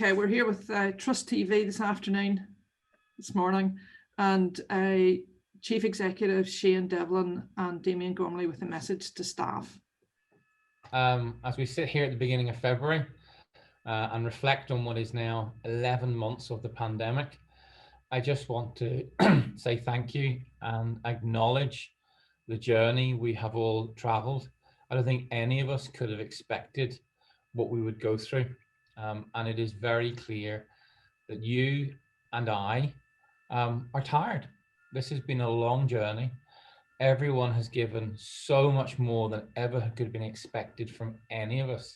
Okay, we're here with Trust TV this morning, and Chief Executive Shane Devlin and Damian Gormley with a message to staff. As we sit here at the beginning of February and reflect on what is now 11 months of the pandemic, I just want to say thank you and acknowledge the journey we have all traveled. I don't think any of us could have expected what we would go through. And it is very clear that you and I are tired. This has been a long journey. Everyone has given so much more than ever could have been expected from any of us.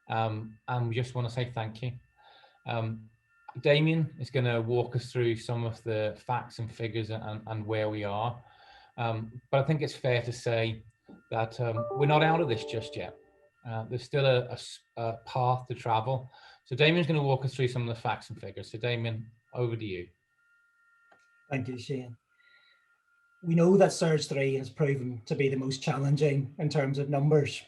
And we just want to say thank you. Damian is going to walk us through some of the facts and figures and where we are. But I think it's fair to say that we're not out of this just yet. There's still a path to travel. So Damian's going to walk us through some of the facts and figures. So Damian, over to you. Thank you, Shane. We know that Surge 3 has proven to be the most challenging in terms of numbers.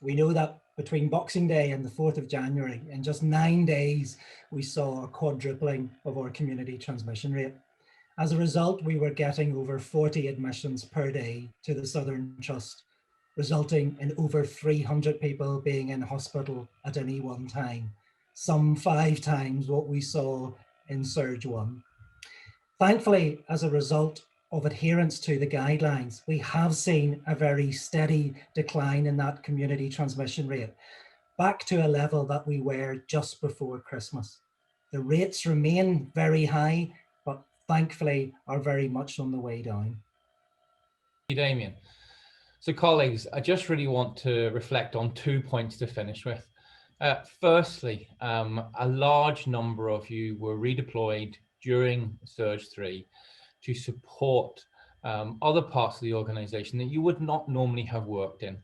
We know that between Boxing Day and the 4th of January, in just 9 days, we saw a quadrupling of our community transmission rate. As a result, we were getting over 40 admissions per day to the Southern Trust, resulting in over 300 people being in hospital at any one time, some 5 times what we saw in Surge 1. Thankfully, as a result of adherence to the guidelines, we have seen a very steady decline in that community transmission rate, back to a level that we were just before Christmas. The rates remain very high, but thankfully are very much on the way down. Thank you, Damian. So colleagues, I just really want to reflect on 2 points to finish with. Firstly, a large number of you were redeployed during Surge 3 to support other parts of the organization that you would not normally have worked in.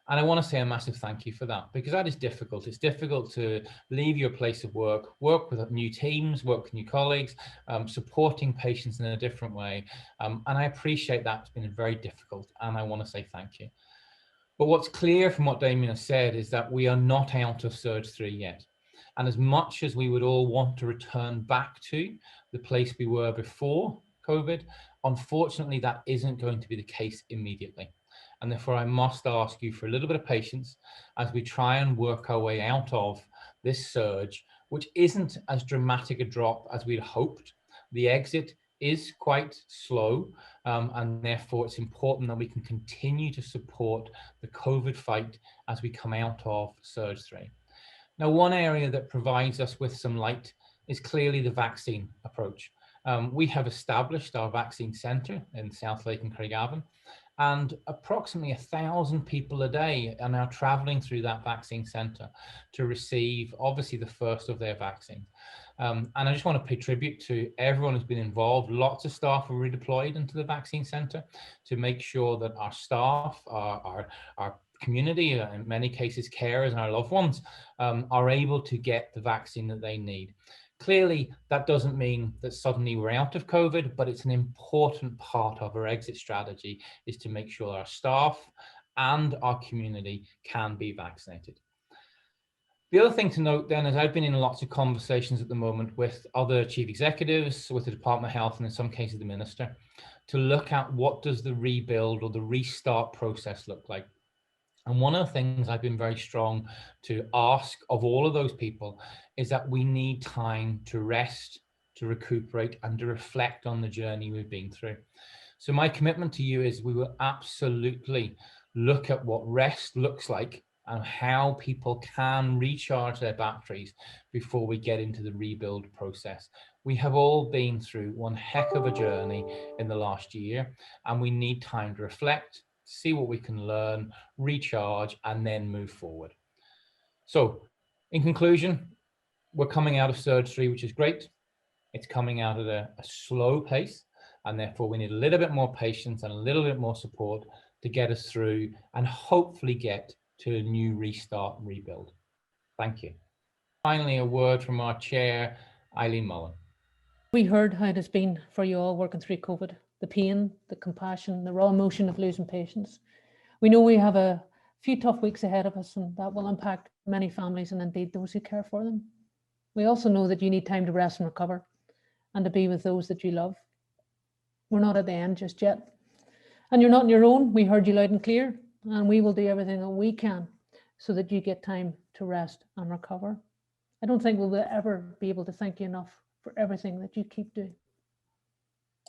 And I want to say a massive thank you for that, because that is difficult. It's difficult to leave your place of work with new teams, work with new colleagues, supporting patients in a different way. And I appreciate that. It's been very difficult, and I want to say thank you. But what's clear from what Damian has said is that we are not out of Surge 3 yet. And as much as we would all want to return back to the place we were before COVID, unfortunately, that isn't going to be the case immediately. And therefore, I must ask you for a little bit of patience as we try and work our way out of this surge, which isn't as dramatic a drop as we'd hoped. The exit is quite slow, and therefore it's important that we can continue to support the COVID fight as we come out of Surge 3. Now, one area that provides us with some light is clearly the vaccine approach. We have established our vaccine centre in Southlake and Craigavon, and approximately 1,000 people a day are now travelling through that vaccine centre to receive, obviously, the first of their vaccine. And I just want to pay tribute to everyone who's been involved. Lots of staff were redeployed into the vaccine centre to make sure that our staff, our community, in many cases carers and our loved ones, are able to get the vaccine that they need. Clearly, that doesn't mean that suddenly we're out of COVID, but it's an important part of our exit strategy is to make sure our staff and our community can be vaccinated. The other thing to note then is I've been in lots of conversations at the moment with other chief executives, with the Department of Health, and in some cases the minister, to look at what does the rebuild or the restart process look like. And one of the things I've been very strong to ask of all of those people is that we need time to rest, to recuperate, and to reflect on the journey we've been through. So my commitment to you is we will absolutely look at what rest looks like and how people can recharge their batteries before we get into the rebuild process. We have all been through one heck of a journey in the last year, and we need time to reflect, see what we can learn, recharge, and then move forward. So in conclusion, we're coming out of Surge 3, which is great. It's coming out at a slow pace, and therefore we need a little bit more patience and a little bit more support to get us through and hopefully get to a new restart and rebuild. Thank you. Finally, a word from our chair, Eileen Mullen. We heard how it has been for you all working through COVID, the pain, the compassion, the raw emotion of losing patients. We know we have a few tough weeks ahead of us, and that will impact many families and indeed those who care for them. We also know that you need time to rest and recover and to be with those that you love. We're not at the end just yet. And you're not on your own. We heard you loud and clear, and we will do everything that we can so that you get time to rest and recover. I don't think we'll ever be able to thank you enough for everything that you keep doing.